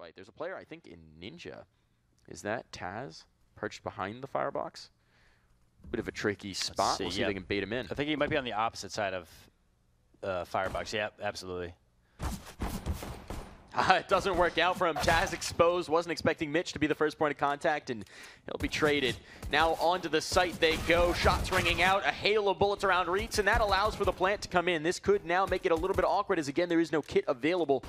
fight. There's a player, I think, in Ninja. Is that Taz perched behind the firebox? Bit of a tricky spot. We'll see if they can bait him in. I think he might be on the opposite side of firebox. Yeah, absolutely. It doesn't work out for him. Taz exposed. Wasn't expecting Mitch to be the first point of contact, and he'll be traded. Now onto the site they go. Shots ringing out. A hail of bullets around Reitz, and that allows for the plant to come in. This could now make it a little bit awkward, as again, there is no kit available.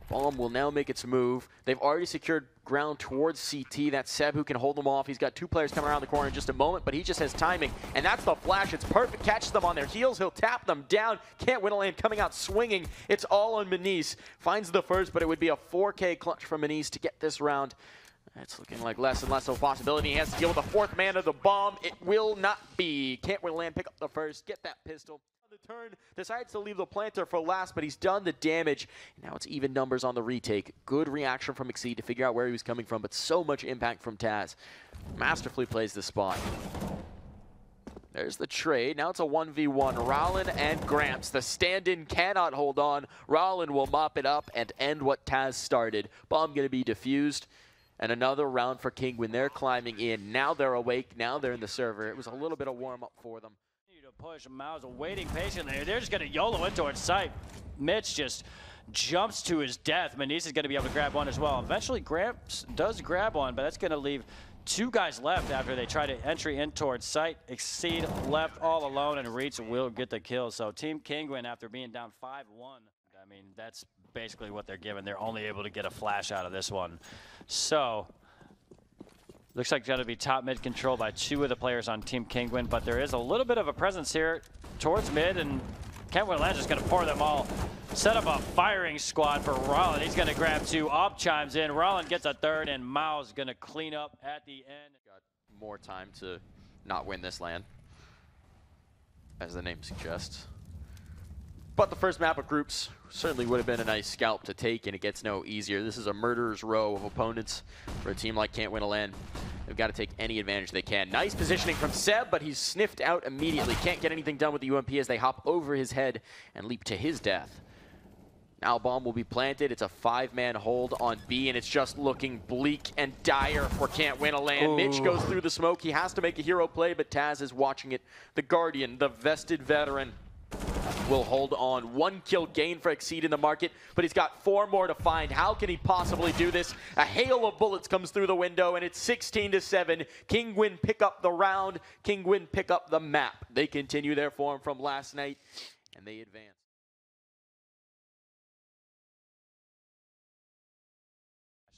Bomb will now make its move. They've already secured ground towards CT. That's Seb who can hold them off. He's got two players coming around the corner in just a moment, but he just has timing. And that's the flash. It's perfect. Catches them on their heels. He'll tap them down. Can't win a land. Coming out swinging. It's all on Ameryce. Finds the first, but it would be a 4K clutch from Ameryce to get this round. It's looking like less and less of a possibility. He has to deal with the fourth man of the bomb. It will not be. Can't win a land. Pick up the first. Get that pistol. The turn decides to leave the planter for last, but he's done the damage. Now it's even numbers on the retake. Good reaction from Exceed to figure out where he was coming from, but so much impact from Taz. Masterfully plays the spot. There's the trade. Now it's a 1v1. Rollin and Gramps. The stand-in cannot hold on. Rollin will mop it up and end what Taz started. Bomb going to be defused. And another round for Kinguin. They're climbing in. Now they're awake. Now they're in the server. It was a little bit of warm-up for them. Push. Miles waiting patiently. They're just going to YOLO in towards sight. Mitch just jumps to his death. Ameryce is going to be able to grab one as well. Eventually, Gramps does grab one, but that's going to leave two guys left after they try to entry in towards sight. Exceed left all alone, and Reitz will get the kill. So Team Kinguin, after being down 5-1, I mean, that's basically what they're given. They're only able to get a flash out of this one. So looks like it's going to be top mid control by two of the players on Team Kinguin, but there is a little bit of a presence here towards mid, and Kentwin Land's just going to pour them all. Set up a firing squad for Rollin. He's going to grab two. Op chimes in. Rollin gets a third, and Mao's going to clean up at the end. Got more time to not win this land, as the name suggests. But the first map of groups certainly would have been a nice scalp to take, and it gets no easier. This is a murderer's row of opponents for a team like Can't Win a Land. They've got to take any advantage they can. Nice positioning from Seb, but he's sniffed out immediately. Can't get anything done with the UMP as they hop over his head and leap to his death. Now bomb will be planted. It's a 5-man hold on B, and it's just looking bleak and dire for Can't Win a Land. Ooh. Mitch goes through the smoke. He has to make a hero play, but Taz is watching it. The Guardian, the vested veteran, will hold on. 1 kill gain for Exceed in the market, but he's got 4 more to find. How can he possibly do this? A hail of bullets comes through the window, and it's 16-7. Kinguin pick up the round. Kinguin pick up the map. They continue their form from last night, and they advance.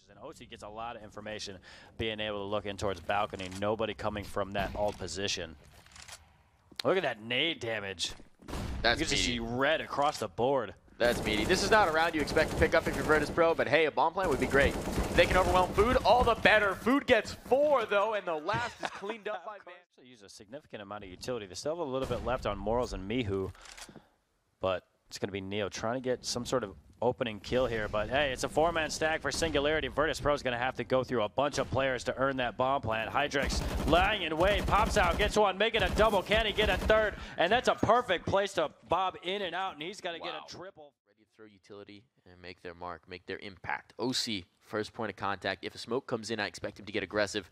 And OC gets a lot of information being able to look in towards balcony. Nobody coming from that alt position. Look at that nade damage. That's you can just see red across the board. That's meaty. This is not a round you expect to pick up if you're Virtus.Pro, but hey, a bomb plant would be great. If they can overwhelm Food, all the better. Food gets 4, though, and the last is cleaned up by Van. They use a significant amount of utility. They still have a little bit left on Morals and Mihu, but it's going to be Neo trying to get some sort of opening kill here. But hey, it's a 4-man stack for Singularity. Virtus.Pro is going to have to go through a bunch of players to earn that bomb plant. Hydrex lying in wait, pops out, gets one, making a double. Can he get a third? And that's a perfect place to bob in and out, and he's got to get a triple. Ready to throw utility and make their mark, make their impact. OC, first point of contact. If a smoke comes in, I expect him to get aggressive.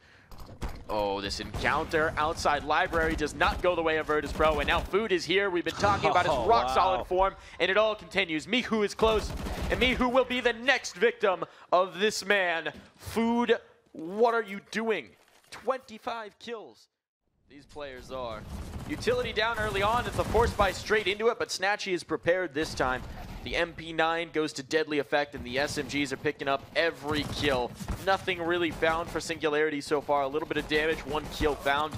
Oh, this encounter outside library does not go the way of Virtus.Pro, and now Food is here. We've been talking about his rock-solid form, and it all continues. Mihu is close, and Mihu will be the next victim of this man. Food, what are you doing? 25 kills. These players are. Utility down early on, it's a force buy straight into it, but Snatchy is prepared this time. The MP9 goes to deadly effect, and the SMGs are picking up every kill. Nothing really found for Singularity so far. A little bit of damage, 1 kill found.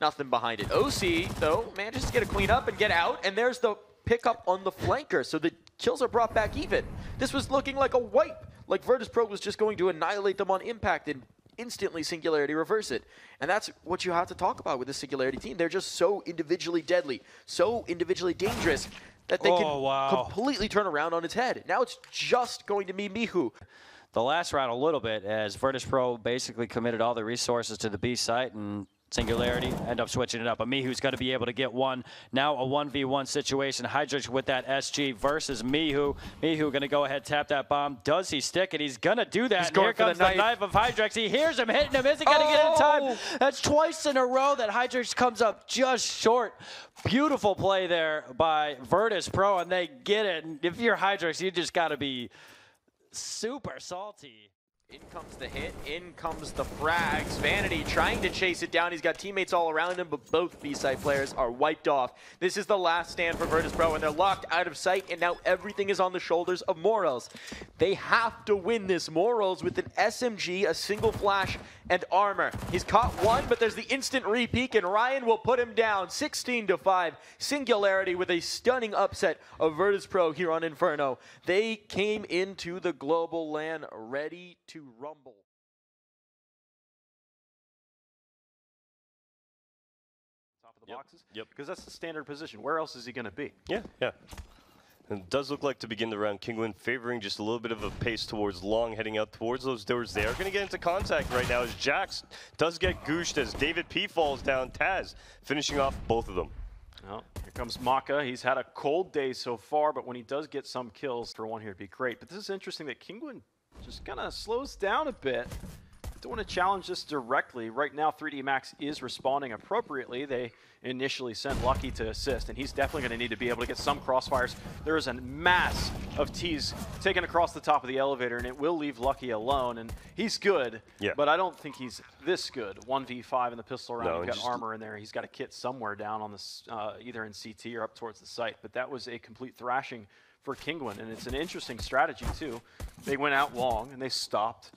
Nothing behind it. OC, though, manages to get a clean up and get out, and there's the pickup on the flanker, so the kills are brought back even. This was looking like a wipe, like Virtus.Pro was just going to annihilate them on impact, and instantly Singularity reverse it. And that's what you have to talk about with the Singularity team. They're just so individually deadly, so individually dangerous, that they can completely turn around on its head. Now it's just going to be Mihu. The last round a little bit, as Virtus.Pro basically committed all the resources to the B site, and Singularity end up switching it up. But Mihu's going to be able to get one. Now a 1v1 situation. Hydrix with that SG versus Mihu. Mihu going to go ahead, tap that bomb. Does he stick it? He's going to do that. And here comes the knife of Hydrix. He hears him hitting him. Isn't going to get in time. That's twice in a row that Hydrix comes up just short. Beautiful play there by Virtus.Pro, and they get it. And if you're Hydrix, you just got to be super salty. In comes the hit, in comes the frags. Vanity trying to chase it down. He's got teammates all around him, but both B-side players are wiped off. This is the last stand for Virtus.Pro, and they're locked out of sight, and now everything is on the shoulders of Morels. They have to win this. Morels with an SMG, a single flash, and armor. He's caught one, but there's the instant re-peek, and Ryan will put him down 16-5. Singularity with a stunning upset of Virtus.Pro here on Inferno. They came into the global LAN ready to rumble. Top of the boxes? Yep. Because that's the standard position. Where else is he going to be? Yeah. And it does look like to begin the round, Kinguin favoring just a little bit of a pace towards long, heading out towards those doors. They are going to get into contact right now as Jax does get gooshed as David P falls down. Taz finishing off both of them. Well, here comes Maka. He's had a cold day so far, but when he does get some kills for one here, it'd be great. But this is interesting that Kinguin just kind of slows down a bit. Don't want to challenge this directly. Right now, 3D Max is responding appropriately. They initially sent Lucky to assist, and he's definitely going to need to be able to get some crossfires. There is a mass of T's taken across the top of the elevator, and it will leave Lucky alone. And he's good, but I don't think he's this good. 1v5 in the pistol round. No, he's got armor in there. He's got a kit somewhere down on this, either in CT or up towards the site. But that was a complete thrashing for Kinguin, and it's an interesting strategy too. They went out long, and they stopped,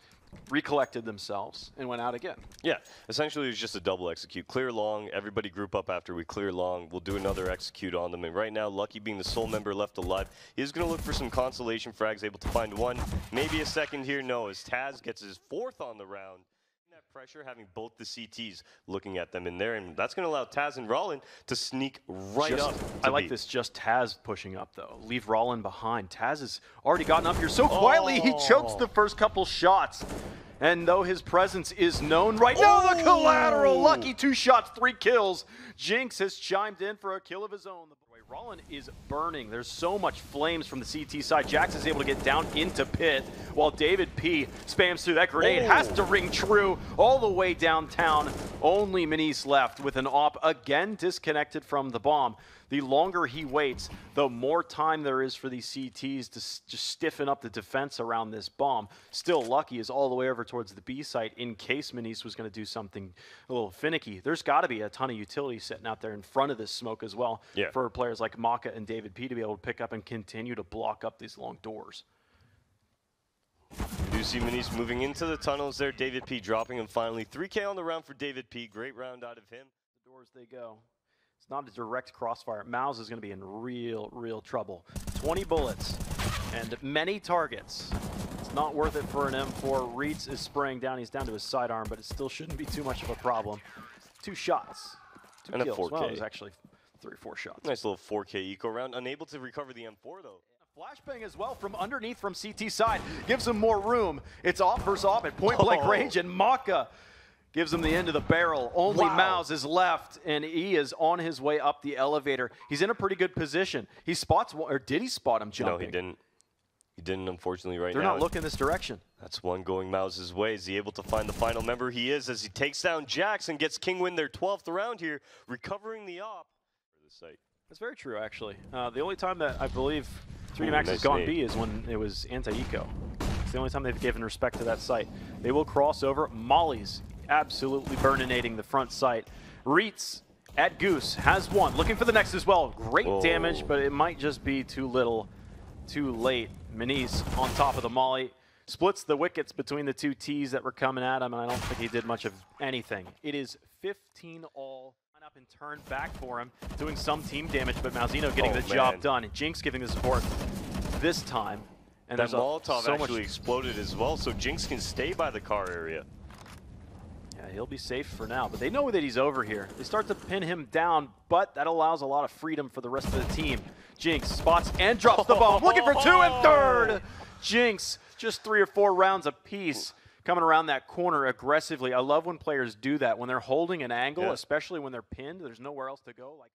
recollected themselves, and went out again. Yeah, essentially it was just a double execute. Clear long, everybody group up after we clear long. We'll do another execute on them. And right now, Lucky being the sole member left alive, he's going to look for some consolation frags, able to find one, maybe a second here. No, as Taz gets his fourth on the round. That pressure, having both the CTs looking at them in there, and that's going to allow Taz and Rollin to sneak right up. I like this just Taz pushing up, though. Leave Rollin behind. Taz has already gotten up here so quietly, he chokes the first couple shots. And though his presence is known right now, the collateral. Lucky 2 shots, 3 kills. Jinx has chimed in for a kill of his own. Rollin is burning. There's so much flames from the CT side. Jax is able to get down into pit while David P spams through. That grenade has to ring true all the way downtown. Only Ameryce left with an op again disconnected from the bomb. The longer he waits, the more time there is for these CTs to just stiffen up the defense around this bomb. Still, Lucky is all the way over towards the B site in case Ameryce was going to do something a little finicky. There's got to be a ton of utility sitting out there in front of this smoke as well for players like Maka and David P to be able to pick up and continue to block up these long doors. We do see Ameryce moving into the tunnels there. David P dropping him finally. 3K on the round for David P. Great round out of him. The doors they go. It's not a direct crossfire. Mouse is going to be in real trouble. 20 bullets and many targets. It's not worth it for an M4. Reeds is spraying down. He's down to his sidearm, but it still shouldn't be too much of a problem. 2 shots. 2 and kills. A 4K. Well, it was actually 3 or 4 shots. Nice little 4K eco round. Unable to recover the M4, though. Flashbang as well from underneath from CT side. Gives him more room. It's off versus off at point-blank range, and Maka gives him the end of the barrel. Only Mouse is left, and he is on his way up the elevator. He's in a pretty good position. He spots one, or did he spot him jumping? No, he didn't. He didn't, unfortunately, right now. They're not looking this direction. That's one going Mouse's way. Is he able to find the final member? He is, as he takes down Jax and gets Kinguin their 12th round here, recovering the op for the site. That's very true, actually. The only time that I believe 3D Max has gone B is when it was anti-eco. It's the only time they've given respect to that site. They will cross over. Molly's absolutely burninating the front site. Reitz at Goose has one. Looking for the next as well. Great damage, but it might just be too little, too late. Ameryce on top of the Molly. Splits the wickets between the 2 Ts that were coming at him, and I don't think he did much of anything. It is 15 all. Up and turn back for him, doing some team damage, but Malzeno getting the job done. And Jinx giving the support this time. And that Molotov actually exploded as well, so Jinx can stay by the car area. Yeah, he'll be safe for now, but they know that he's over here. They start to pin him down, but that allows a lot of freedom for the rest of the team. Jinx spots and drops the bomb, looking for 2 and 3rd. Jinx, just 3 or 4 rounds apiece. coming around that corner aggressively. I love when players do that when they're holding an angle, Yeah. especially when they're pinned. There's nowhere else to go. Like.